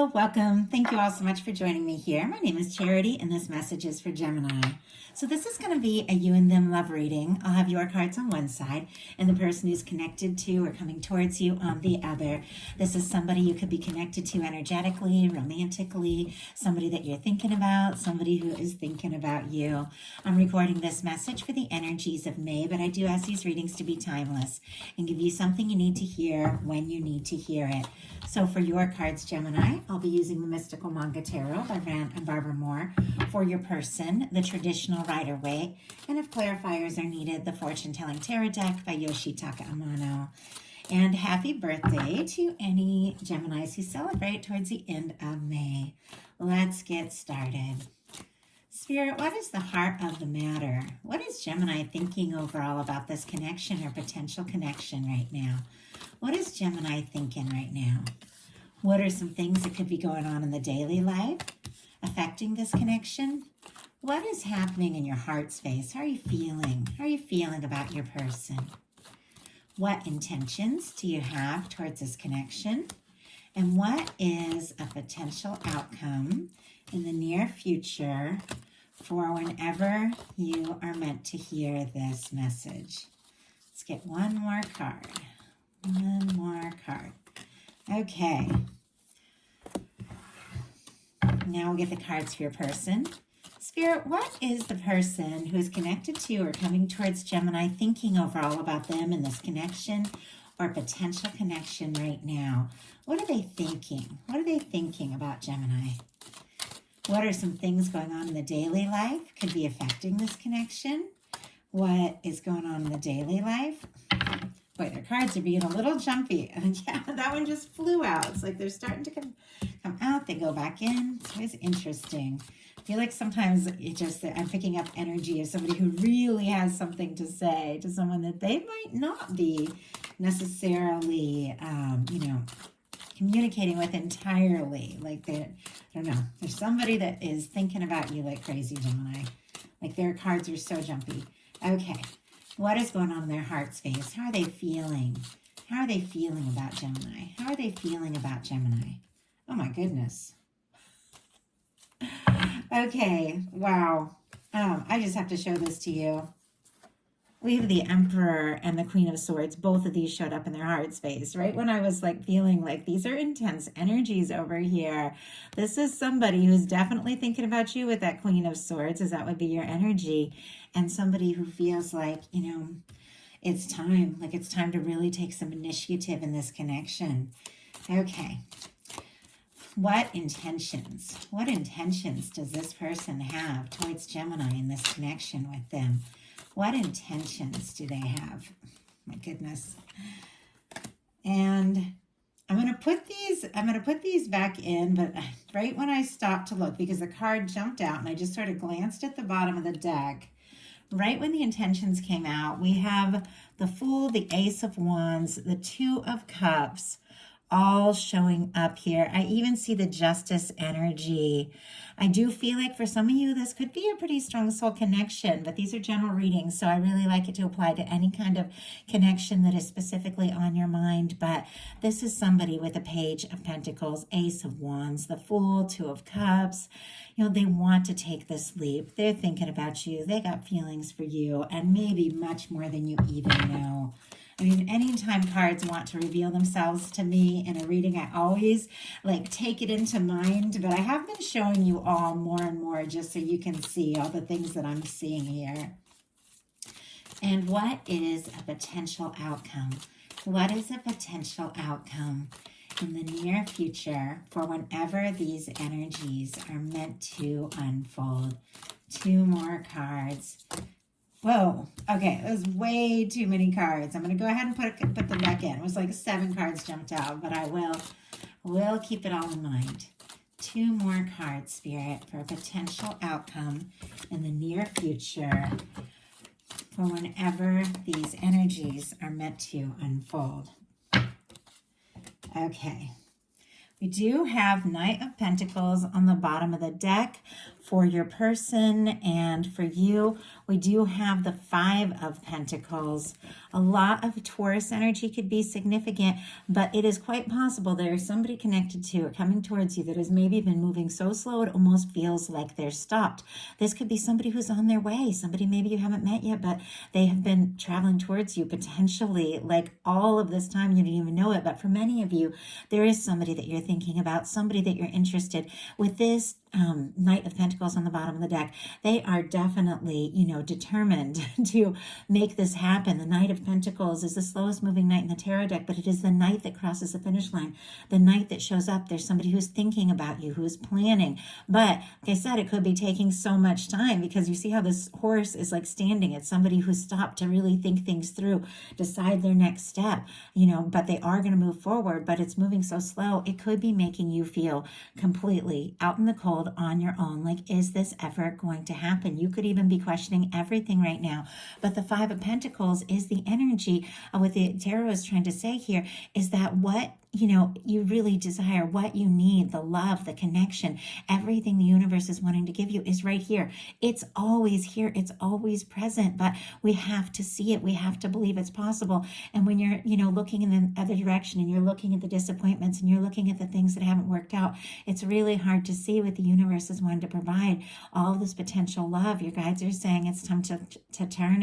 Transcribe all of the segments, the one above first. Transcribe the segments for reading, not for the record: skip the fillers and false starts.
Hello, welcome. Thank you all so much for joining me here. My name is Charity, and this message is for Gemini. So this is going to be a you and them love reading. I'll have your cards on one side and the person who's connected to or coming towards you on the other. This is somebody you could be connected to energetically, romantically, somebody that you're thinking about, somebody who is thinking about you. I'm recording this message for the energies of May, but I do ask these readings to be timeless and give you something you need to hear when you need to hear it. So for your cards, Gemini, I'll be using the Mystical Manga Tarot by Grant and Barbara Moore. For your person, the traditional Rider-Waite. And if clarifiers are needed, the Fortune Telling Tarot deck by Yoshitaka Amano. And happy birthday to any Geminis who celebrate towards the end of May. Let's get started. Spirit, what is the heart of the matter? What is Gemini thinking overall about this connection or potential connection right now? What is Gemini thinking right now? What are some things that could be going on in the daily life affecting this connection? What is happening in your heart space? How are you feeling? How are you feeling about your person? What intentions do you have towards this connection? And what is a potential outcome in the near future for whenever you are meant to hear this message? Let's get one more card. One more card. Okay. Now we'll get the cards for your person. Spirit, what is the person who is connected to or coming towards Gemini thinking overall about them in this connection or potential connection right now? What are they thinking? What are they thinking about Gemini? What are some things going on in the daily life could be affecting this connection? What is going on in the daily life? Boy, their cards are being a little jumpy. And yeah, that one just flew out. It's like they're starting to come out. They go back in. It's always interesting. I feel like sometimes I'm picking up energy of somebody who really has something to say to someone that they might not be necessarily, communicating with entirely. Like I don't know. There's somebody that is thinking about you like crazy, Gemini. Like their cards are so jumpy. Okay. What is going on in their heart space? How are they feeling? How are they feeling about Gemini? How are they feeling about Gemini? Oh my goodness. Okay, wow. I just have to show this to you. We have the Emperor and the Queen of Swords. Both of these showed up in their heart space, right? When I was like feeling like these are intense energies over here. This is somebody who's definitely thinking about you with that Queen of Swords, as that would be your energy. And somebody who feels like, it's time to really take some initiative in this connection. Okay. What intentions does this person have towards Gemini in this connection with them? What intentions do they have? My goodness. And I'm going to put these back in, but right when I stopped to look, because the card jumped out and I just sort of glanced at the bottom of the deck, right when the intentions came out, we have the Fool, the Ace of Wands, the Two of Cups, all showing up here. I even see the Justice energy. I do feel like for some of you, this could be a pretty strong soul connection, but these are general readings, so I really like it to apply to any kind of connection that is specifically on your mind. But this is somebody with a Page of Pentacles, Ace of Wands, the Fool, Two of Cups. They want to take this leap. They're thinking about you. They got feelings for you, and maybe much more than you even know. I mean, anytime cards want to reveal themselves to me in a reading, I always take it into mind, but I have been showing you all more and more just so you can see all the things that I'm seeing here. And what is a potential outcome? What is a potential outcome in the near future for whenever these energies are meant to unfold? Two more cards. Whoa, okay, that was way too many cards. I'm going to go ahead and put them back in. It was like 7 cards jumped out, but I will keep it all in mind. 2 more cards, Spirit, for a potential outcome in the near future for whenever these energies are meant to unfold. Okay. We do have Knight of Pentacles on the bottom of the deck, for your person and for you, we do have the Five of Pentacles. A lot of Taurus energy could be significant, but it is quite possible there is somebody connected to or coming towards you that has maybe been moving so slow it almost feels like they're stopped. This could be somebody who's on their way, somebody maybe you haven't met yet, but they have been traveling towards you potentially like all of this time. You didn't even know it, but for many of you, there is somebody that you're thinking about, somebody that you're interested. With this Knight of Pentacles on the bottom of the deck, they are definitely, determined to make this happen. The Knight of Pentacles is the slowest moving knight in the tarot deck, but it is the knight that crosses the finish line, the knight that shows up. There's somebody who's thinking about you, who is planning. But like I said, it could be taking so much time because you see how this horse is like standing. It's somebody who's stopped to really think things through, decide their next step, but they are going to move forward, but it's moving so slow. It could be making you feel completely out in the cold on your own. Like, is this ever going to happen? You could even be questioning everything right now. But the Five of Pentacles is the energy of what the tarot is trying to say here is that what you really desire, what you need, the love, the connection, everything the universe is wanting to give you is right here. It's always here. It's always present, but we have to see it. We have to believe it's possible. And when you're, looking in the other direction and you're looking at the disappointments and you're looking at the things that haven't worked out, it's really hard to see what the universe is wanting to provide. All of this potential love. Your guides are saying it's time to turn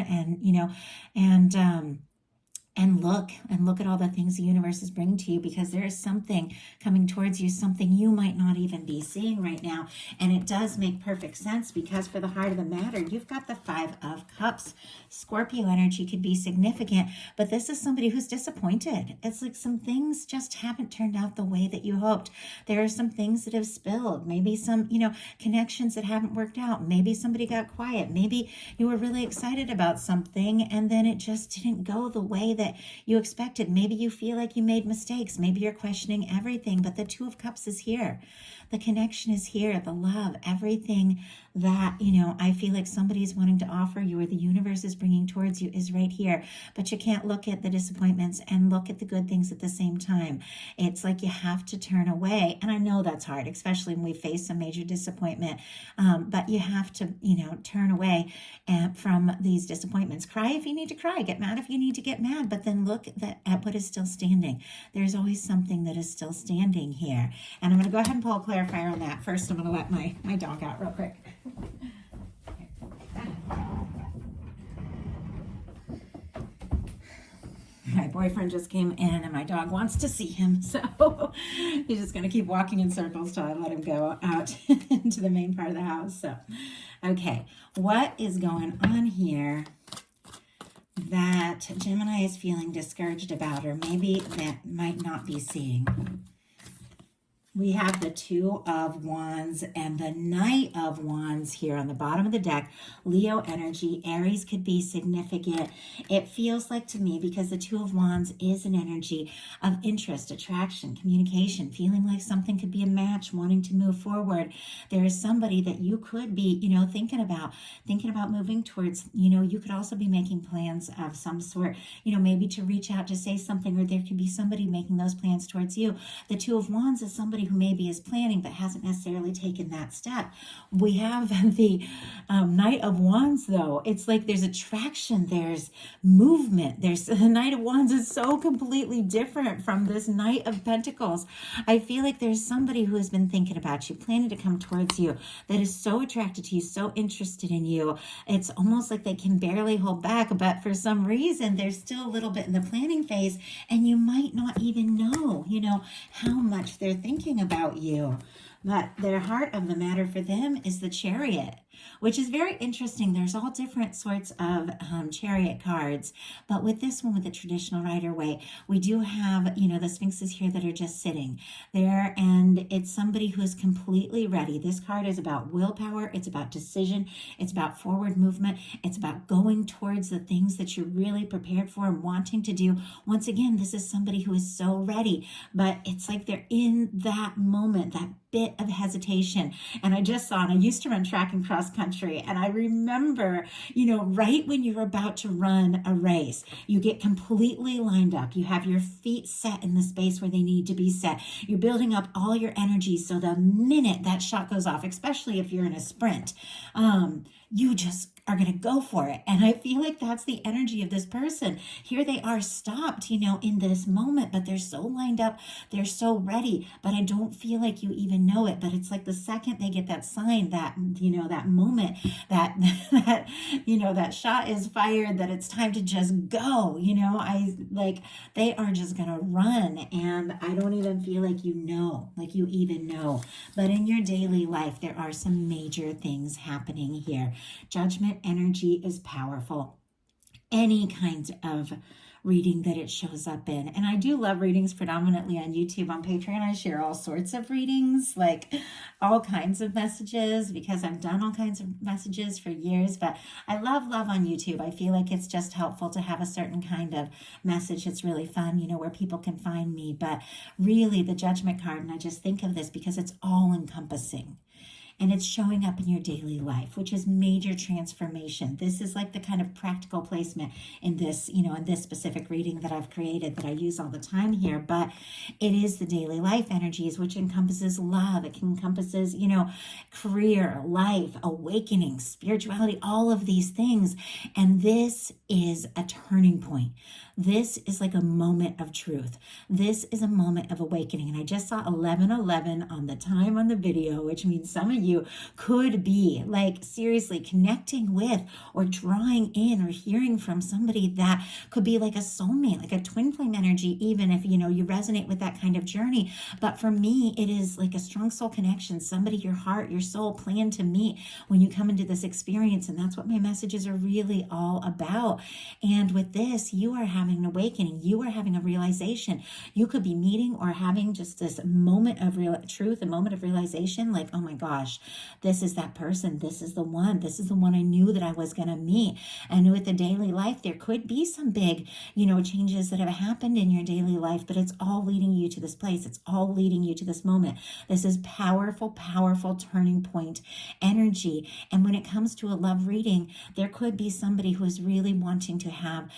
and look at all the things the universe is bringing to you, because there is something coming towards you, something you might not even be seeing right now. And it does make perfect sense because for the heart of the matter, you've got the Five of Cups. Scorpio energy could be significant, but this is somebody who's disappointed. It's like some things just haven't turned out the way that you hoped. There are some things that have spilled, maybe some, connections that haven't worked out. Maybe somebody got quiet. Maybe you were really excited about something and then it just didn't go the way that you expected. Maybe you feel like you made mistakes. Maybe you're questioning everything, but the Two of Cups is here. The connection is here, the love, everything that, I feel like somebody's wanting to offer you or the universe is bringing towards you is right here. But you can't look at the disappointments and look at the good things at the same time. It's like you have to turn away. And I know that's hard, especially when we face a major disappointment. But you have to, turn away from these disappointments. Cry if you need to cry. Get mad if you need to get mad. But then look at what is still standing. There's always something that is still standing here. And I'm going to go ahead and pull a clarifier on that. First, I'm going to let my dog out real quick. My boyfriend just came in and my dog wants to see him, so he's just going to keep walking in circles till I let him go out into the main part of the house. So, okay, what is going on here that Gemini is feeling discouraged about, or maybe that might not be seeing? We have the Two of Wands and the Knight of Wands here on the bottom of the deck. Leo energy, Aries could be significant. It feels like to me, because the Two of Wands is an energy of interest, attraction, communication, feeling like something could be a match, wanting to move forward. There is somebody that you could be, thinking about moving towards. You could also be making plans of some sort, maybe to reach out to say something, or there could be somebody making those plans towards you. The Two of Wands is somebody who maybe is planning but hasn't necessarily taken that step. We have the Knight of Wands, though. It's like there's attraction, there's movement. The Knight of Wands is so completely different from this Knight of Pentacles. I feel like there's somebody who has been thinking about you, planning to come towards you, that is so attracted to you, so interested in you. It's almost like they can barely hold back, but for some reason, they're still a little bit in the planning phase, and you might not even know, how much they're thinking about you. But their heart of the matter for them is the Chariot, which is very interesting. There's all different sorts of chariot cards, but with this one, with the traditional Rider-Waite, we do have, the Sphinxes here that are just sitting there, and it's somebody who is completely ready. This card is about willpower. It's about decision. It's about forward movement. It's about going towards the things that you're really prepared for and wanting to do. Once again, this is somebody who is so ready, but it's like they're in that that moment, that bit of hesitation. And I just saw, and I used to run track and cross country, and I remember, right when you're about to run a race, you get completely lined up. You have your feet set in the space where they need to be set. You're building up all your energy. So the minute that shot goes off, especially if you're in a sprint, you just are going to go for it. And I feel like that's the energy of this person. Here they are stopped, in this moment, but they're so lined up. They're so ready, but I don't feel like you even know it. But it's like the second they get that sign, that, that moment, that shot is fired, that it's time to just go, they are just going to run. And I don't even feel like you even know. But in your daily life, there are some major things happening here. Judgment energy is powerful. Any kind of reading that it shows up in. And I do love readings predominantly on YouTube. On Patreon, I share all sorts of readings, like all kinds of messages, because I've done all kinds of messages for years. But I love on YouTube. I feel like it's just helpful to have a certain kind of message. It's really fun, where people can find me. But really, the Judgment card, and I just think of this because it's all encompassing. And it's showing up in your daily life, which is major transformation. This is like the kind of practical placement in this, in this specific reading that I've created that I use all the time here. But it is the daily life energies, which encompasses love. It encompasses, career, life, awakening, spirituality, all of these things. And this is a turning point. This is like a moment of truth. This is a moment of awakening. And I just saw 11:11 on the time on the video, which means some of you could be like seriously connecting with or drawing in or hearing from somebody that could be like a soulmate, like a twin flame energy, even if, you resonate with that kind of journey. But for me, it is like a strong soul connection, somebody your heart, your soul planned to meet when you come into this experience. And that's what my messages are really all about. And with this, you are having an awakening. You are having a realization. You could be meeting or having just this moment of real truth, a moment of realization, like, oh my gosh, this is that person. This is the one. This is the one I knew that I was going to meet. And with the daily life, there could be some big, changes that have happened in your daily life, but it's all leading you to this place. It's all leading you to this moment. This is powerful, powerful turning point energy. And when it comes to a love reading, there could be somebody who is really wanting to have,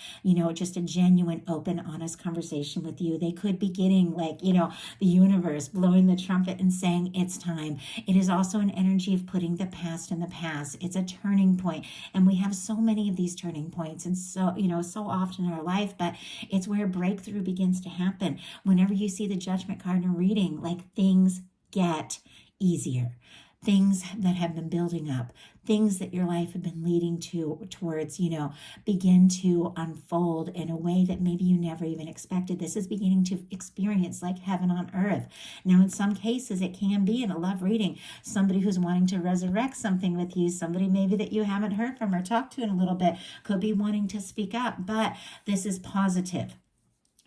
just a genuine, open, honest conversation with you. They could be getting like, the universe blowing the trumpet and saying it's time. It is also an energy of putting the past in the past. It's a turning point. And we have so many of these turning points. And so, so often in our life, but it's where breakthrough begins to happen. Whenever you see the Judgment card in reading, like things get easier. Things that have been building up, things that your life had been leading towards, begin to unfold in a way that maybe you never even expected. This is beginning to experience like heaven on earth. Now, in some cases, it can be in a love reading, somebody who's wanting to resurrect something with you, somebody maybe that you haven't heard from or talked to in a little bit, could be wanting to speak up, but this is positive.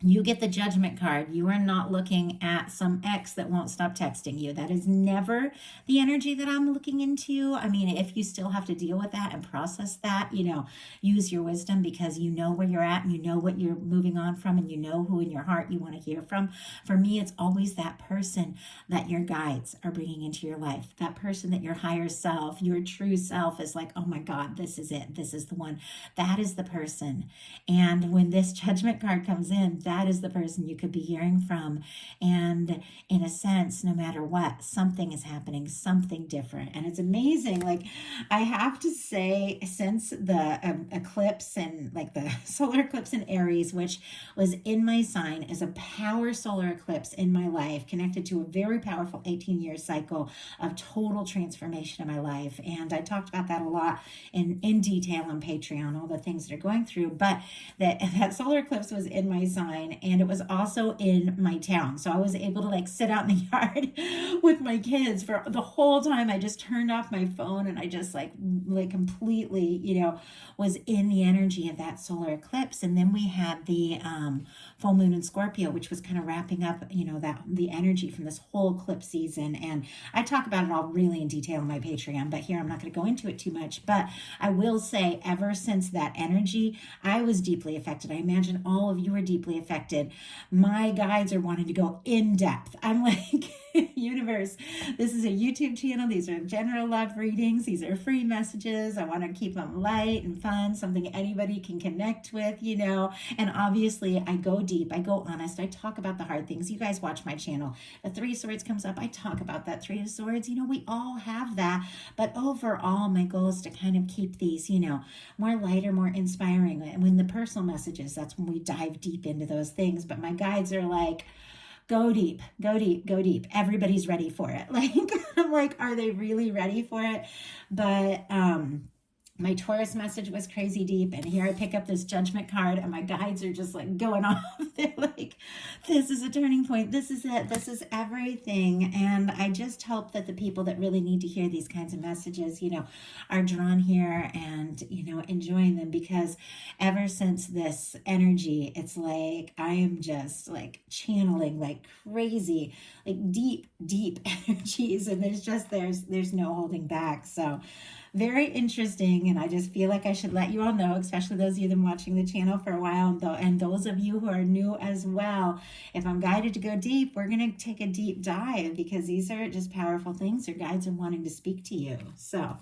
You get the Judgment card. You are not looking at some ex that won't stop texting you. That is never the energy that I'm looking into. I mean, if you still have to deal with that and process that, use your wisdom because you know where you're at and you know what you're moving on from and you know who in your heart you want to hear from. For me, it's always that person that your guides are bringing into your life. That person that your higher self, your true self is like, oh my God, this is it. This is the one. That is the person. And when this Judgment card comes in, that is the person you could be hearing from. And in a sense, no matter what, something is happening, something different. And it's amazing. Like, I have to say, since the eclipse and like the solar eclipse in Aries, which was in my sign as a power solar eclipse in my life, connected to a very powerful 18-year cycle of total transformation in my life. And I talked about that a lot in detail on Patreon, all the things that are going through. But that solar eclipse was in my sign. And it was also in my town. So I was able to like sit out in the yard with my kids for the whole time. I just turned off my phone and I just like completely, was in the energy of that solar eclipse. And then we had the full moon in Scorpio, which was kind of wrapping up, that the energy from this whole eclipse season. And I talk about it all really in detail on my Patreon, but here I'm not going to go into it too much. But I will say, ever since that energy, I was deeply affected. I imagine all of you are deeply affected. My guides are wanting to go in depth. I'm like, Universe, this is a YouTube channel. These are general love readings. These are free messages. I want to keep them light and fun, something anybody can connect with, you know. And obviously, I go deep, I go honest, I talk about the hard things. You guys watch my channel. The Three of Swords comes up, I talk about that Three of Swords. You know, we all have that. But overall, my goal is to kind of keep these, you know, more lighter, more inspiring. And when the personal messages, that's when we dive deep into those things. But my guides are like, go deep, go deep, go deep. Everybody's ready for it. Like, I'm like, are they really ready for it? But my Taurus message was crazy deep, and here I pick up this Judgment card, and my guides are just like going off. They're like, this is a turning point. This is it. This is everything. And I just hope that the people that really need to hear these kinds of messages, you know, are drawn here and, you know, enjoying them, because ever since this energy, it's like I am just like channeling like crazy, like deep, deep energies, and there's no holding back. So very interesting, and I just feel like I should let you all know, especially those of you that have been watching the channel for a while, and those of you who are new as well. If I'm guided to go deep, we're going to take a deep dive, because these are just powerful things. Your guides are wanting to speak to you. So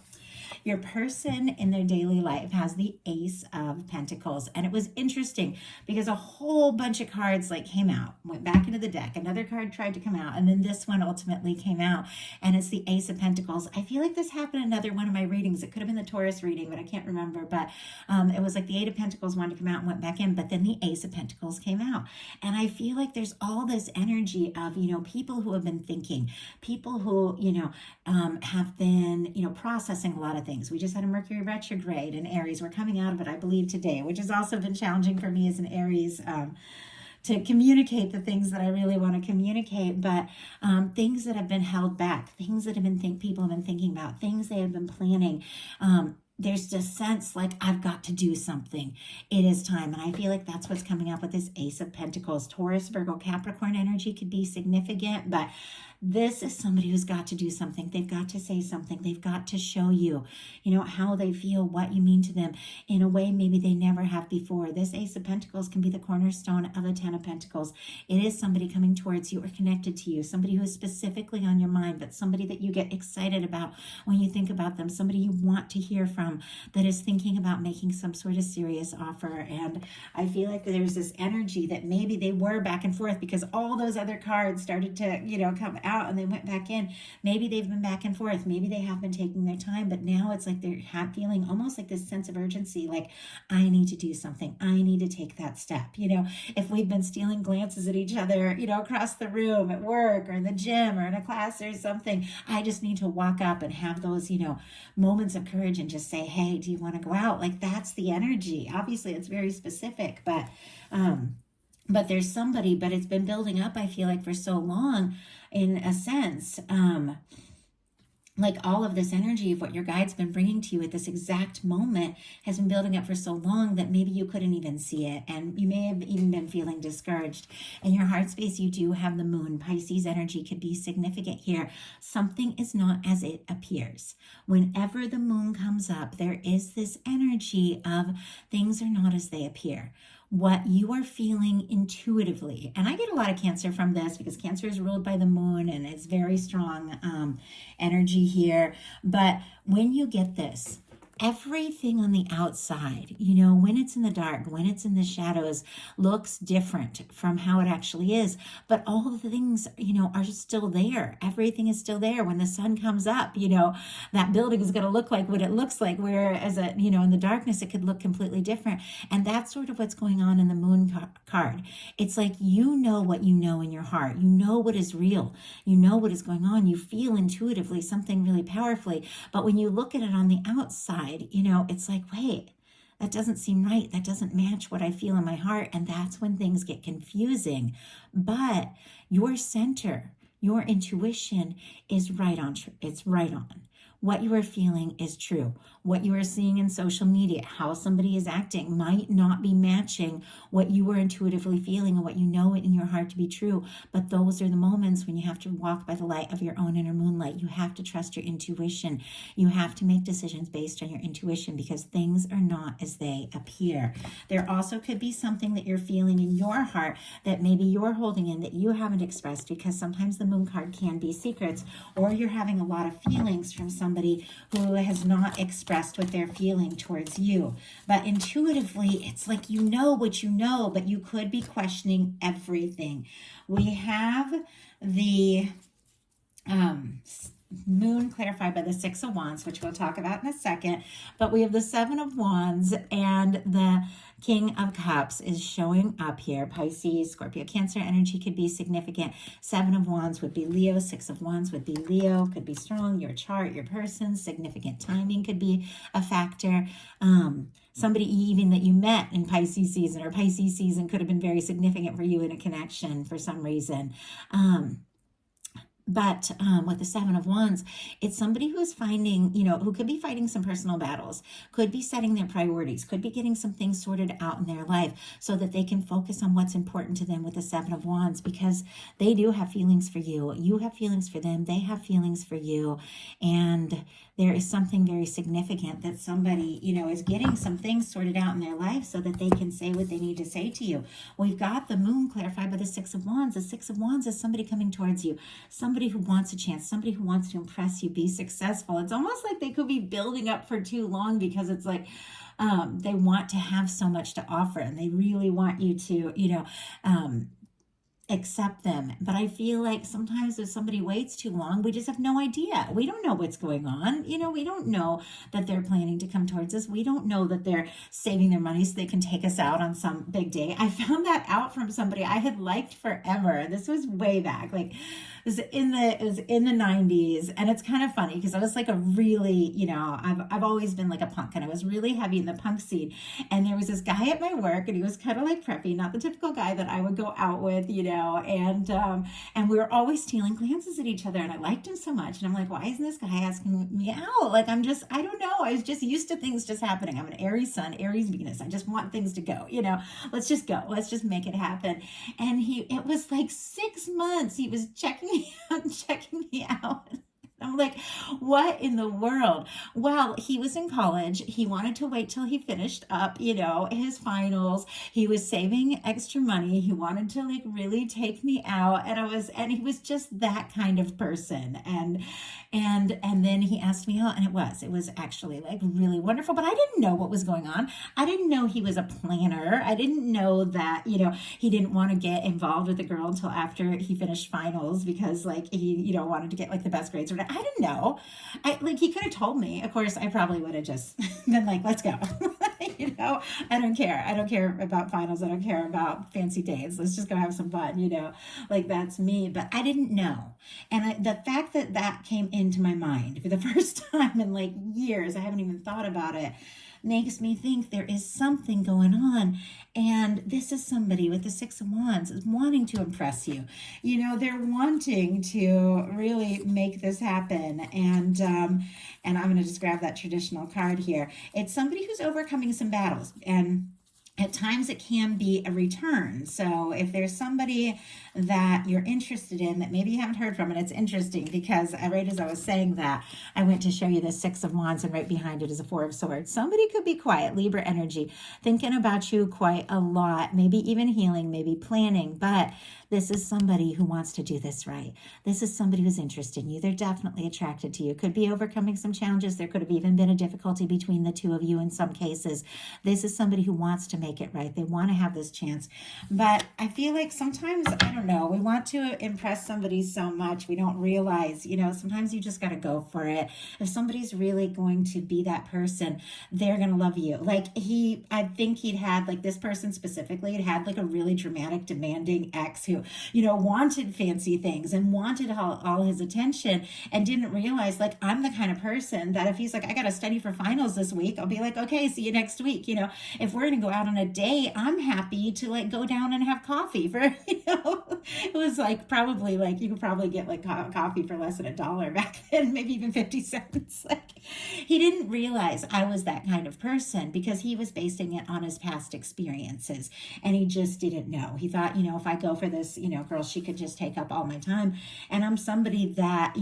your person in their daily life has the Ace of Pentacles. And it was interesting because a whole bunch of cards like came out, went back into the deck. Another card tried to come out, and then this one ultimately came out, and it's the Ace of Pentacles. I feel like this happened in another one of my readings. It could have been the Taurus reading, but I can't remember. But it was like the Eight of Pentacles wanted to come out and went back in, but then the Ace of Pentacles came out. And I feel like there's all this energy of, you know, people who have been thinking, people who, you know, have been, you know, processing a lot of things. We just had a Mercury retrograde in Aries. We're coming out of it, I believe, today, which has also been challenging for me as an Aries, to communicate the things that I really want to communicate, but things that have been held back, things that have been people have been thinking about, things they have been planning. There's this sense like, I've got to do something. It is time. And I feel like that's what's coming up with this Ace of Pentacles. Taurus, Virgo, Capricorn energy could be significant, but this is somebody who's got to do something. They've got to say something. They've got to show you, you know, how they feel, what you mean to them in a way maybe they never have before. This Ace of Pentacles can be the cornerstone of the Ten of Pentacles. It is somebody coming towards you or connected to you, somebody who is specifically on your mind, but somebody that you get excited about when you think about them, somebody you want to hear from, that is thinking about making some sort of serious offer. And I feel like there's this energy that maybe they were back and forth because all those other cards started to, you know, come out and they went back in. Maybe they've been back and forth. Maybe they have been taking their time, but now it's like they're feeling almost like this sense of urgency, like, I need to do something. I need to take that step. You know, if we've been stealing glances at each other, you know, across the room at work or in the gym or in a class or something, I just need to walk up and have those, you know, moments of courage and just say, hey, do you want to go out? Like, that's the energy. Obviously, it's very specific, but there's somebody, but it's been building up, I feel like, for so long, in a sense, like all of this energy of what your guide's been bringing to you at this exact moment has been building up for so long that maybe you couldn't even see it. And you may have even been feeling discouraged. In your heart space, you do have the moon. Pisces energy could be significant here. Something is not as it appears. Whenever the moon comes up, there is this energy of things are not as they appear. What you are feeling intuitively. And I get a lot of Cancer from this because Cancer is ruled by the moon and it's very strong energy here. But when you get this, everything on the outside, you know, when it's in the dark, when it's in the shadows, looks different from how it actually is. But all of the things, you know, are still there. Everything is still there. When the sun comes up, you know, that building is going to look like what it looks like. Whereas, you know, in the darkness, it could look completely different. And that's sort of what's going on in the moon card. It's like, you know what you know in your heart. You know what is real. You know what is going on. You feel intuitively something really powerfully. But when you look at it on the outside, you know, it's like, wait, that doesn't seem right. That doesn't match what I feel in my heart. And that's when things get confusing. But your center, your intuition is right on. It's right on. what you are feeling is true. What you are seeing in social media, how somebody is acting, might not be matching what you are intuitively feeling and what you know in your heart to be true. But those are the moments when you have to walk by the light of your own inner moonlight. You have to trust your intuition. You have to make decisions based on your intuition, because things are not as they appear. There also could be something that you're feeling in your heart that maybe you're holding in that you haven't expressed, because sometimes the moon card can be secrets, or you're having a lot of feelings from somebody who has not expressed what they're feeling towards you. But intuitively, it's like you know what you know, but you could be questioning everything. We have the moon clarified by the Six of Wands, which we'll talk about in a second. But we have the Seven of Wands, and the King of Cups is showing up here. Pisces, Scorpio, Cancer energy could be significant. Seven of Wands would be Leo. Six of Wands would be Leo. Could be strong. Your chart, your person. Significant timing could be a factor. Somebody even that you met in Pisces season or Pisces season could have been very significant for you in a connection for some reason. But with the Seven of Wands, it's somebody who's finding, who could be fighting some personal battles, could be setting their priorities, could be getting some things sorted out in their life so that they can focus on what's important to them with the Seven of Wands, because they do have feelings for you. You have feelings for them. They have feelings for you. And there is something very significant that somebody, is getting some things sorted out in their life so that they can say what they need to say to you. We've got the moon clarified by the Six of Wands. The Six of Wands is somebody coming towards you, somebody who wants a chance, somebody who wants to impress you, be successful. It's almost like they could be building up for too long, because it's like they want to have so much to offer, and they really want you to, accept them. But I feel like sometimes if somebody waits too long, we just have no idea. We don't know what's going on. We don't know that they're planning to come towards us. We don't know that they're saving their money so they can take us out on some big day. I found that out from somebody I had liked forever. This was way back. Like it was in the 90s. And it's kind of funny because I was like a really, I've always been like a punk, and I was really heavy in the punk scene. And there was this guy at my work, and he was kind of like preppy, not the typical guy that I would go out with, and we were always stealing glances at each other, and I liked him so much. And I'm like, why isn't this guy asking me out? Like, I don't know. I was just used to things just happening. I'm an Aries sun, Aries Venus. I just want things to go, let's just go. Let's just make it happen. And it was like 6 months. He was checking me out. I'm like, what in the world? Well, he was in college. He wanted to wait till he finished up, his finals. He was saving extra money. He wanted to like really take me out. And he was just that kind of person. And then he asked me out, and it was actually like really wonderful, but I didn't know what was going on. I didn't know he was a planner. I didn't know that, he didn't want to get involved with the girl until after he finished finals, because like he, wanted to get like the best grades or whatever. I didn't know. He could have told me. Of course, I probably would have just been like, let's go. I don't care. I don't care about finals. I don't care about fancy days. Let's just go have some fun, like that's me. But I didn't know. And the fact that came into my mind for the first time in like years, I haven't even thought about it, makes me think there is something going on. And this is somebody with the Six of Wands is wanting to impress you. They're wanting to really make this happen. And I'm going to just grab that traditional card here. It's somebody who's overcoming some battles, and at times it can be a return. So if there's somebody that you're interested in that maybe you haven't heard from, and it's interesting because right as I was saying that, I went to show you the Six of Wands, and right behind it is a Four of Swords. Somebody could be quiet, Libra energy, thinking about you quite a lot, maybe even healing, maybe planning, but this is somebody who wants to do this right. This is somebody who's interested in you. They're definitely attracted to you. Could be overcoming some challenges. There could have even been a difficulty between the two of you in some cases. This is somebody who wants to make it right. They want to have this chance. But I feel like sometimes, I don't know, we want to impress somebody so much we don't realize, sometimes you just got to go for it. If somebody's really going to be that person, they're going to love you. Like I think he'd had, like this person specifically, had like a really dramatic, demanding ex who, wanted fancy things and wanted all his attention, and didn't realize, like, I'm the kind of person that if he's like, I got to study for finals this week, I'll be like, okay, see you next week. If we're going to go out on a date, I'm happy to like go down and have coffee for, it was like probably like you could probably get like coffee for less than $1 back then, maybe even 50 cents. Like he didn't realize I was that kind of person because he was basing it on his past experiences and he just didn't know. He thought, if I go for this, girl, she could just take up all my time. And I'm somebody that,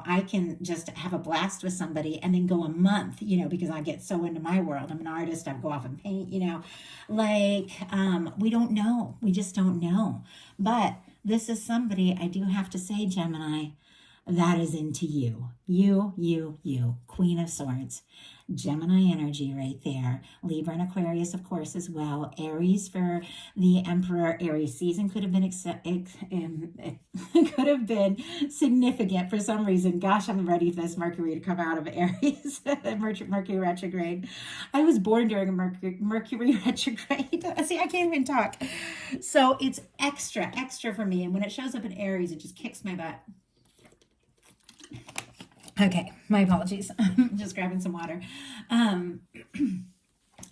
I can just have a blast with somebody and then go a month, because I get so into my world. I'm an artist. I go off and paint, we don't know. We just don't know. But this is somebody, I do have to say, Gemini, that is into you. You, Queen of Swords. Gemini energy right there. Libra and Aquarius, of course, as well. Aries for the Emperor. Aries season could have been could have been significant for some reason. Gosh, I'm ready for this Mercury to come out of Aries. Mercury retrograde. I was born during a Mercury retrograde. See, I can't even talk. So it's extra for me. And when it shows up in Aries, it just kicks my butt. Okay, my apologies. I'm just grabbing some water.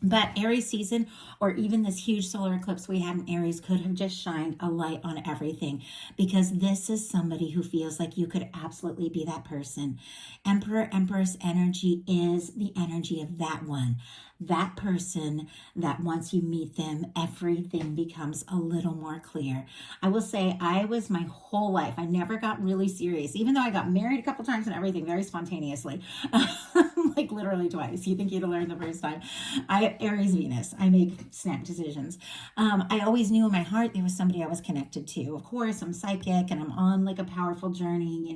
But Aries season, or even this huge solar eclipse we had in Aries, could have just shined a light on everything, because this is somebody who feels like you could absolutely be that person. Emperor, Empress energy is the energy of that one. That person that once you meet them, everything becomes a little more clear. I will say I was my whole life, I never got really serious, even though I got married a couple times and everything very spontaneously. Like literally twice. You think you'd have learned the first time. Aries Venus, I make snap decisions. I always knew in my heart there was somebody I was connected to. Of course, I'm psychic and I'm on like a powerful journey,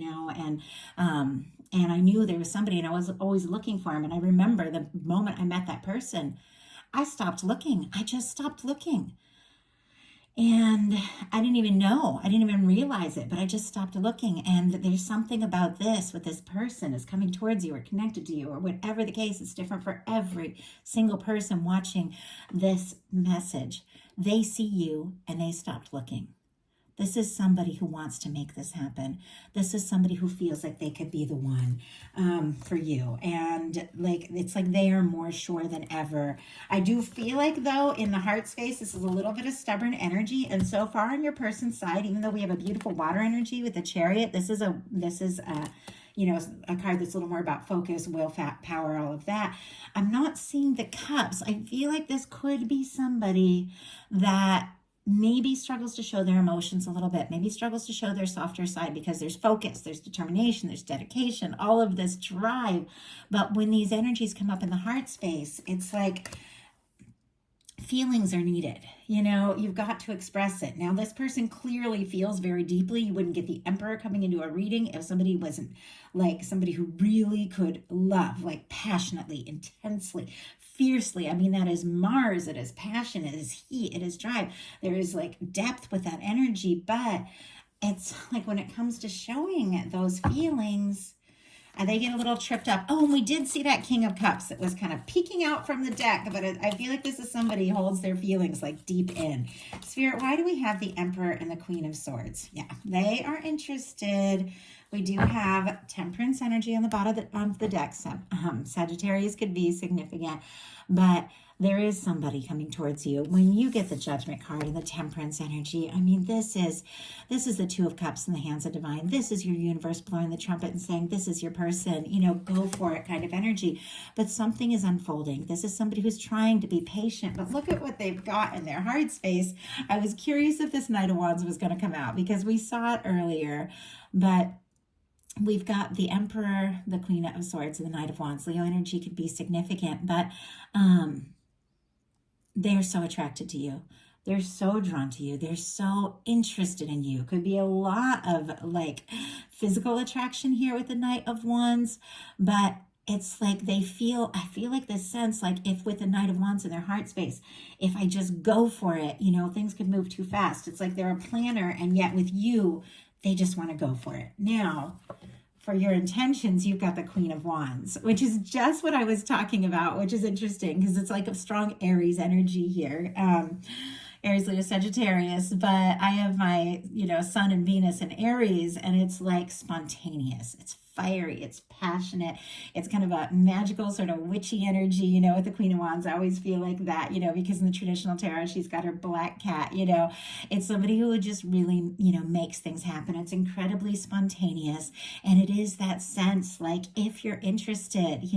and I knew there was somebody and I was always looking for him. And I remember the moment I met that person, I stopped looking. I just stopped looking. And I didn't even know. I didn't even realize it, but I just stopped looking. And there's something about this with this person is coming towards you or connected to you or whatever the case. It's different for every single person watching this message. They see you and they stopped looking. This is somebody who wants to make this happen. This is somebody who feels like they could be the one for you. And it's like they are more sure than ever. I do feel like, though, in the heart space, this is a little bit of stubborn energy. And so far on your person's side, even though we have a beautiful water energy with the Chariot, this is a card that's a little more about focus, will, power, all of that. I'm not seeing the cups. I feel like this could be somebody that maybe struggles to show their emotions a little bit, maybe struggles to show their softer side, because there's focus, there's determination, there's dedication, all of this drive. But when these energies come up in the heart space, it's like feelings are needed. You've got to express it. Now, this person clearly feels very deeply. You wouldn't get the Emperor coming into a reading if somebody wasn't like somebody who really could love, like passionately, intensely, fiercely. I mean, that is Mars. It is passion. It is heat. It is drive. There is like depth with that energy. But it's like when it comes to showing those feelings, and they get a little tripped up. Oh, and we did see that King of Cups that was kind of peeking out from the deck, but I feel like this is somebody who holds their feelings like deep in. Spirit, why do we have the Emperor and the Queen of Swords? Yeah, they are interested. We do have Temperance energy on the bottom of the deck. Sagittarius could be significant, but there is somebody coming towards you. When you get the Judgment card and the Temperance energy, I mean, this is the Two of Cups in the hands of divine. This is your universe blowing the trumpet and saying, this is your person, go for it kind of energy. But something is unfolding. This is somebody who's trying to be patient, but look at what they've got in their heart space. I was curious if this Knight of Wands was going to come out because we saw it earlier, but we've got the Emperor, the Queen of Swords, and the Knight of Wands. Leo energy could be significant, but they're so attracted to you. They're so drawn to you. They're so interested in you. Could be a lot of like physical attraction here with the Knight of Wands, but it's like I feel like this sense, like if with the Knight of Wands in their heart space, if I just go for it, things could move too fast. It's like they're a planner, and yet with you, they just want to go for it. Now, for your intentions, you've got the Queen of Wands, which is just what I was talking about, which is interesting because it's like a strong Aries energy here. Aries, Leo, Sagittarius, but I have my, Sun and Venus in Aries, and it's like spontaneous. It's fiery, it's passionate, it's kind of a magical sort of witchy energy, with the Queen of Wands. I always feel like that, because in the traditional tarot, she's got her black cat, it's somebody who just really, makes things happen. It's incredibly spontaneous. And it is that sense, like, if you're interested,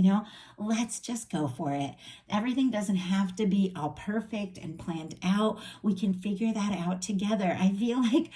let's just go for it. Everything doesn't have to be all perfect and planned out. We can figure that out together. I feel like,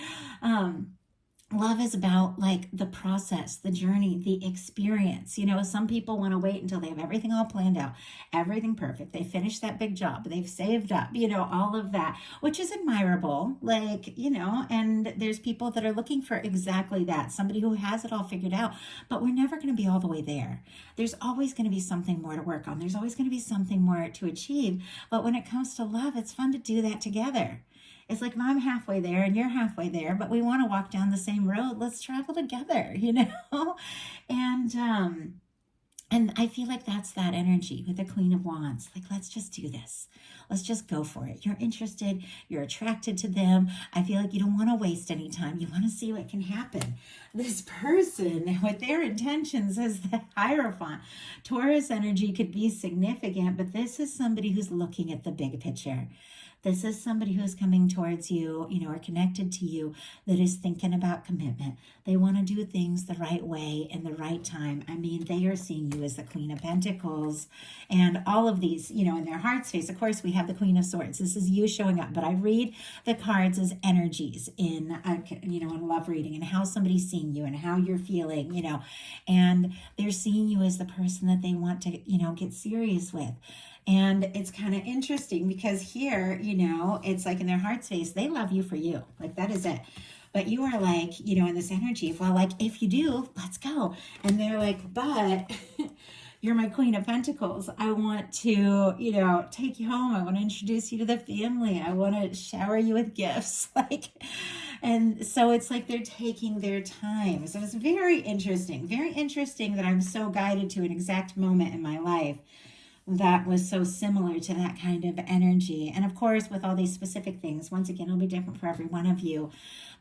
love is about like the process, the journey, the experience. Some people want to wait until they have everything all planned out, everything perfect. They finish that big job, they've saved up, all of that, which is admirable. Like, and there's people that are looking for exactly that, somebody who has it all figured out, but we're never going to be all the way there. There's always going to be something more to work on. There's always going to be something more to achieve. But when it comes to love, it's fun to do that together. It's like, if I'm halfway there and you're halfway there, but we want to walk down the same road, let's travel together, And I feel like that's that energy with the Queen of Wands. Like, let's just do this. Let's just go for it. You're interested. You're attracted to them. I feel like you don't want to waste any time. You want to see what can happen. This person with their intentions as the Hierophant. Taurus energy could be significant, but this is somebody who's looking at the big picture. This is somebody who is coming towards you, or connected to you, that is thinking about commitment. They want to do things the right way in the right time. I mean, they are seeing you as the Queen of Pentacles and all of these, in their heart space. Of course, we have the Queen of Swords. This is you showing up, but I read the cards as energies in love reading, and how somebody's seeing you and how you're feeling, and they're seeing you as the person that they want to, get serious with. And it's kind of interesting because here, it's like in their heart space, they love you for you. Like, that is it. But you are like, in this energy of, well, like, if you do, let's go. And they're like, but you're my Queen of Pentacles. I want to, take you home. I want to introduce you to the family. I want to shower you with gifts. And so it's like they're taking their time. So it's very interesting that I'm so guided to an exact moment in my life that was so similar to that kind of energy. And of course, with all these specific things, once again, it'll be different for every one of you.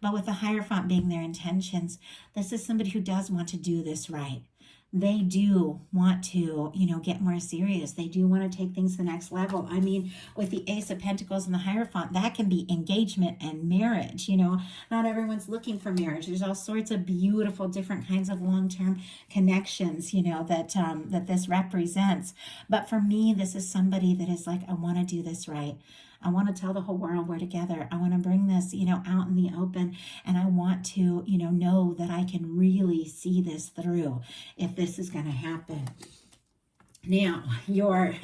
But with the Hierophant being their intentions, this is somebody who does want to do this right. They do want to, get more serious. They do want to take things to the next level. I mean, with the Ace of Pentacles and the Hierophant, that can be engagement and marriage. Not everyone's looking for marriage. There's all sorts of beautiful, different kinds of long-term connections, that this represents. But for me, this is somebody that is like, I want to do this right. I want to tell the whole world we're together. I want to bring this, out in the open. And I want to, know that I can really see this through if this is going to happen. Now, your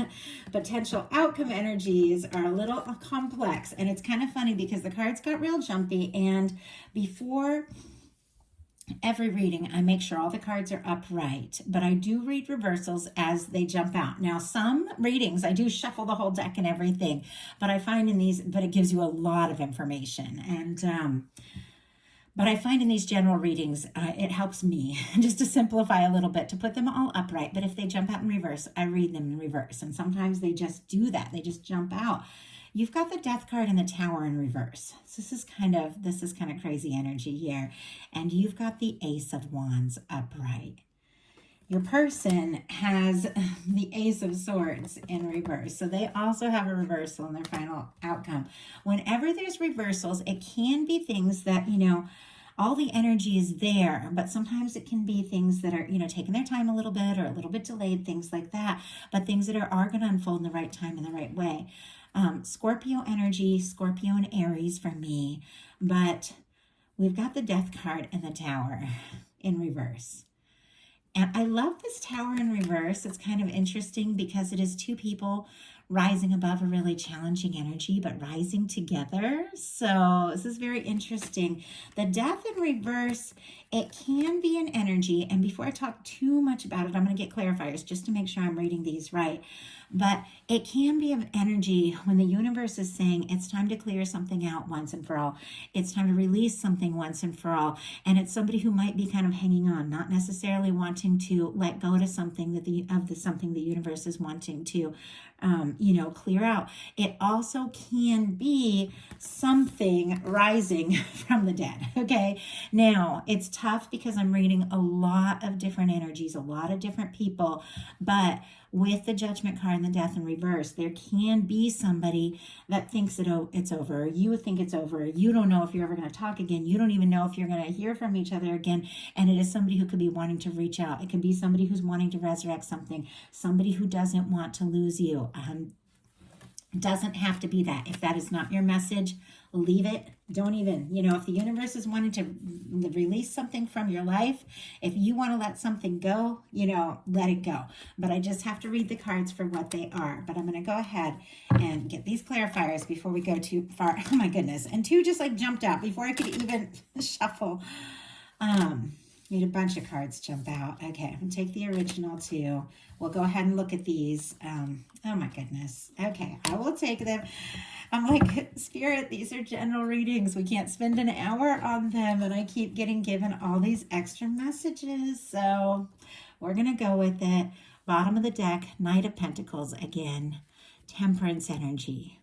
potential outcome energies are a little complex. And it's kind of funny because the cards got real jumpy. And before every reading, I make sure all the cards are upright, but I do read reversals as they jump out. Now, some readings, I do shuffle the whole deck and everything, but I find in these, but it gives you a lot of information. And, but I find in these general readings, it helps me just to simplify a little bit, to put them all upright. But if they jump out in reverse, I read them in reverse. And sometimes they just do that. They just jump out. You've got the Death card and the Tower in reverse. So this is kind of crazy energy here. And you've got the Ace of Wands upright. Your person has the Ace of Swords in reverse. So they also have a reversal in their final outcome. Whenever there's reversals, it can be things that, all the energy is there, but sometimes it can be things that are, taking their time a little bit or a little bit delayed, things like that. But things that are going to unfold in the right time, in the right way. Scorpio energy, Scorpio and Aries for me, but we've got the Death card and the Tower in reverse. And I love this Tower in reverse. It's kind of interesting because it is two people rising above a really challenging energy, but rising together. So this is very interesting. The Death in reverse, it can be an energy. And before I talk too much about it, I'm going to get clarifiers just to make sure I'm reading these right. But it can be an energy when the universe is saying it's time to clear something out once and for all. It's time to release something once and for all. And it's somebody who might be kind of hanging on, not necessarily wanting to let go to something something the universe is wanting to clear out. It also can be something rising from the dead. Okay. Now it's tough because I'm reading a lot of different energies, a lot of different people, but with the Judgment card and the Death in reverse, there can be somebody that thinks that, oh, it's over. Or you think it's over. You don't know if you're ever going to talk again. You don't even know if you're going to hear from each other again. And it is somebody who could be wanting to reach out. It can be somebody who's wanting to resurrect something, somebody who doesn't want to lose you. Doesn't have to be that. If that is not your message, leave it. Don't even, if the universe is wanting to release something from your life, if you want to let something go, let it go. But I just have to read the cards for what they are. But I'm going to go ahead and get these clarifiers before we go too far. Oh my goodness. And two just like jumped out before I could even shuffle. Made a bunch of cards jump out. Okay, I'm going to take the original too. We'll go ahead and look at these. Oh my goodness. Okay, I will take them. I'm like, Spirit, these are general readings. We can't spend an hour on them. And I keep getting given all these extra messages. So we're going to go with it. Bottom of the deck, Knight of Pentacles again. Temperance energy.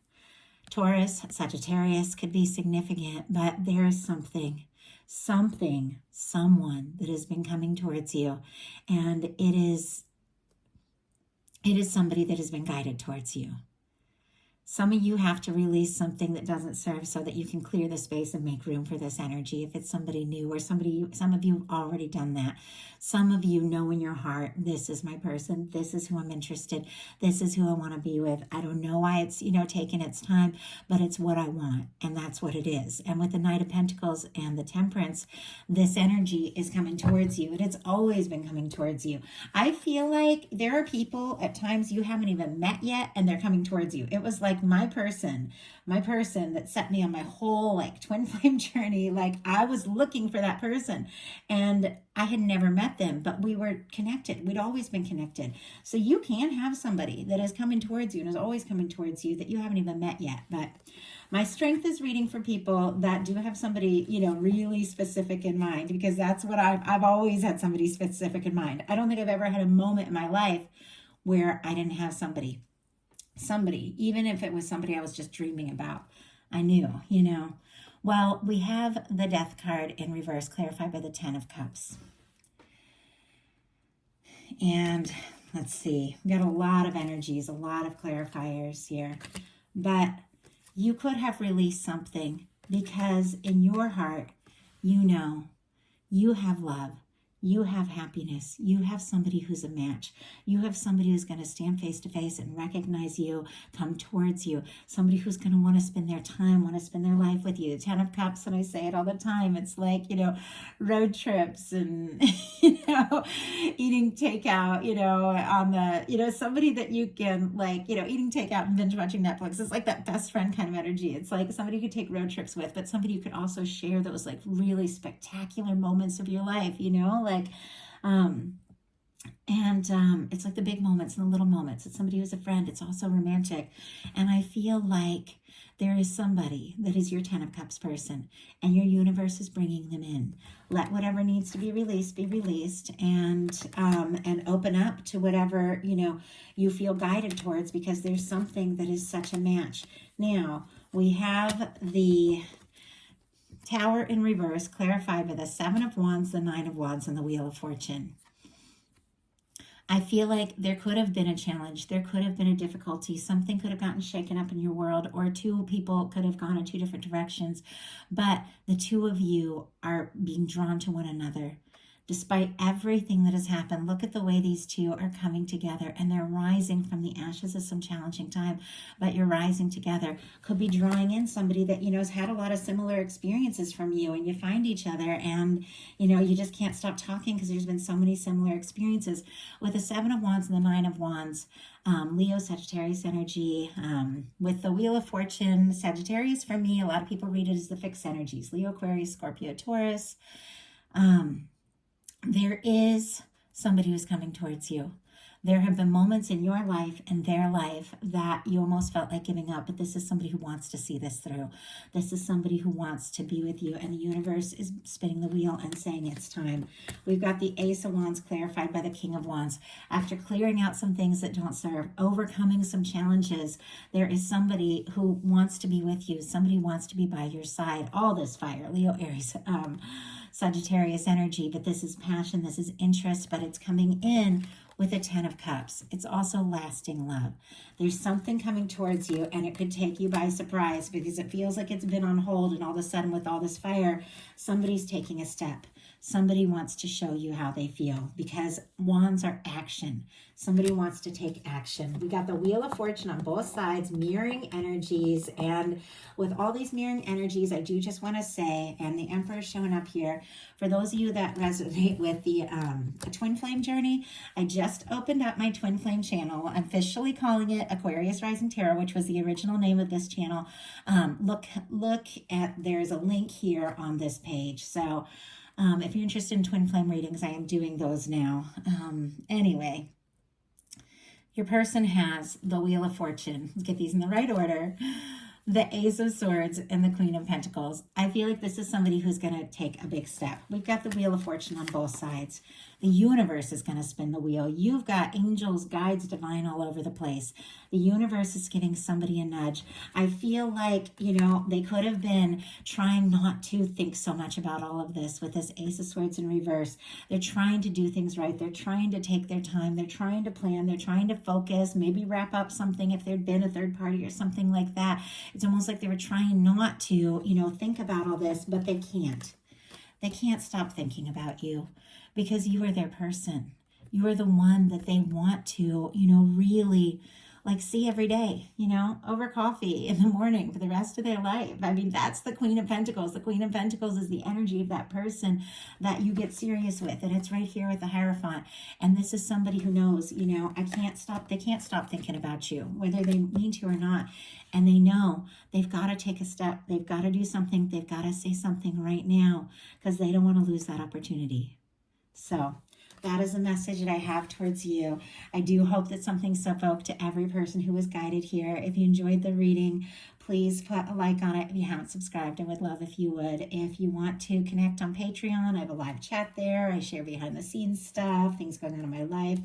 Taurus, Sagittarius could be significant, but there is someone that has been coming towards you, and it is somebody that has been guided towards you. Some of you have to release something that doesn't serve so that you can clear the space and make room for this energy. If it's somebody new or some of you have already done that. Some of you know in your heart, this is my person. This is who I'm interested. This is who I want to be with. I don't know why it's, taking its time, but it's what I want. And that's what it is. And with the Knight of Pentacles and the Temperance, this energy is coming towards you. And it's always been coming towards you. I feel like there are people at times you haven't even met yet and they're coming towards you. It was like my person that set me on my whole twin flame journey. Like I was looking for that person and I had never met them, but we were connected. We'd always been connected. So you can have somebody that is coming towards you and is always coming towards you that you haven't even met yet. But my strength is reading for people that do have somebody, really specific in mind, because that's what I've always had somebody specific in mind. I don't think I've ever had a moment in my life where I didn't have somebody, even if it was somebody I was just dreaming about. I knew, Well, we have the Death card in reverse, clarified by the 10 of Cups. And let's see, we got a lot of energies, a lot of clarifiers here. But you could have released something because in your heart, you have love. You have happiness. You have somebody who's a match. You have somebody who's going to stand face to face and recognize you, come towards you. Somebody who's going to want to spend their time, want to spend their life with you. The 10 of Cups, and I say it all the time, it's like, road trips and, eating takeout, on the, somebody that you can eating takeout and binge watching Netflix. It's like that best friend kind of energy. It's like somebody you could take road trips with, but somebody you could also share those really spectacular moments of your life, it's like the big moments and the little moments. It's somebody who's a friend. It's also romantic. And I feel like there is somebody that is your 10 of Cups person, and your universe is bringing them in. Let whatever needs to be released, and open up to whatever, you feel guided towards, because there's something that is such a match. Now, we have the Tower in reverse, clarified by the 7 of Wands, the 9 of Wands, and the Wheel of Fortune. I feel like there could have been a challenge. There could have been a difficulty. Something could have gotten shaken up in your world, or two people could have gone in two different directions. But the two of you are being drawn to one another. Despite everything that has happened, look at the way these two are coming together, and they're rising from the ashes of some challenging time, but you're rising together. Could be drawing in somebody that, has had a lot of similar experiences from you, and you find each other, and, you just can't stop talking because there's been so many similar experiences. With the 7 of Wands and the 9 of Wands, Leo, Sagittarius energy, with the Wheel of Fortune, Sagittarius for me, a lot of people read it as the fixed energies, Leo, Aquarius, Scorpio, Taurus. There is somebody who's coming towards you. There have been moments in your life and their life that you almost felt like giving up, but this is somebody who wants to see this through. This is somebody who wants to be with you, and the universe is spinning the wheel and saying it's time. We've got the Ace of Wands clarified by the King of Wands. After clearing out some things that don't serve, overcoming some challenges, there is somebody who wants to be with you. Somebody wants to be by your side. All this fire, Leo, Aries, Sagittarius energy, but this is passion, this is interest, but it's coming in with a 10 of Cups. It's also lasting love. There's something coming towards you, and it could take you by surprise because it feels like it's been on hold, and all of a sudden with all this fire, somebody's taking a step. Somebody wants to show you how they feel, because wands are action. Somebody wants to take action. We got the Wheel of Fortune on both sides, mirroring energies. And with all these mirroring energies, I do just want to say, and the Emperor showing up here, for those of you that resonate with the Twin Flame journey, I just opened up my Twin Flame channel. I'm officially calling it Aquarius Rising Tarot, which was the original name of this channel. Look at, there's a link here on this page. So if you're interested in twin flame readings, I am doing those now. Anyway, your person has the Wheel of Fortune. Let's get these in the right order. The Ace of Swords and the Queen of Pentacles. I feel like this is somebody who's going to take a big step. We've got the Wheel of Fortune on both sides. The universe is going to spin the wheel. You've got angels, guides, divine all over the place. The universe is giving somebody a nudge. I feel like, you know, they could have been trying not to think so much about all of this with this Ace of Swords in reverse. They're trying to do things right. They're trying to take their time. They're trying to plan. They're trying to focus, maybe wrap up something if there'd been a third party or something like that. It's almost like they were trying not to, you know, think about all this, but they can't. They can't stop thinking about you because you are their person. You are the one that they want to, you know, really like see every day, you know, over coffee in the morning for the rest of their life. I mean, that's the Queen of Pentacles. The Queen of Pentacles is the energy of that person that you get serious with. And it's right here with the Hierophant. And this is somebody who knows, you know, they can't stop thinking about you, whether they mean to or not. And they know they've got to take a step. They've got to do something. They've got to say something right now because they don't want to lose that opportunity. So that is a message that I have towards you. I do hope that something spoke to every person who was guided here. If you enjoyed the reading, please put a like on it. If you haven't subscribed, I would love if you would. If you want to connect on Patreon, I have a live chat there. I share behind the scenes stuff, things going on in my life.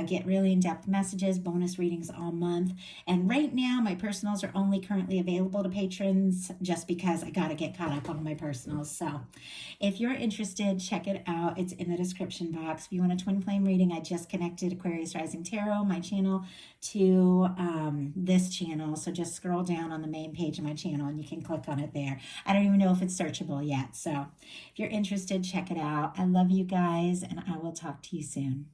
Get really in-depth messages, bonus readings all month. And right now, my personals are only currently available to patrons just because I got to get caught up on my personals. So if you're interested, check it out. It's in the description box. If you want a twin flame reading, I just connected Aquarius Rising Tarot, my channel, to this channel. So just scroll down on the main page of my channel and you can click on it there. I don't even know if it's searchable yet. So if you're interested, check it out. I love you guys, and I will talk to you soon.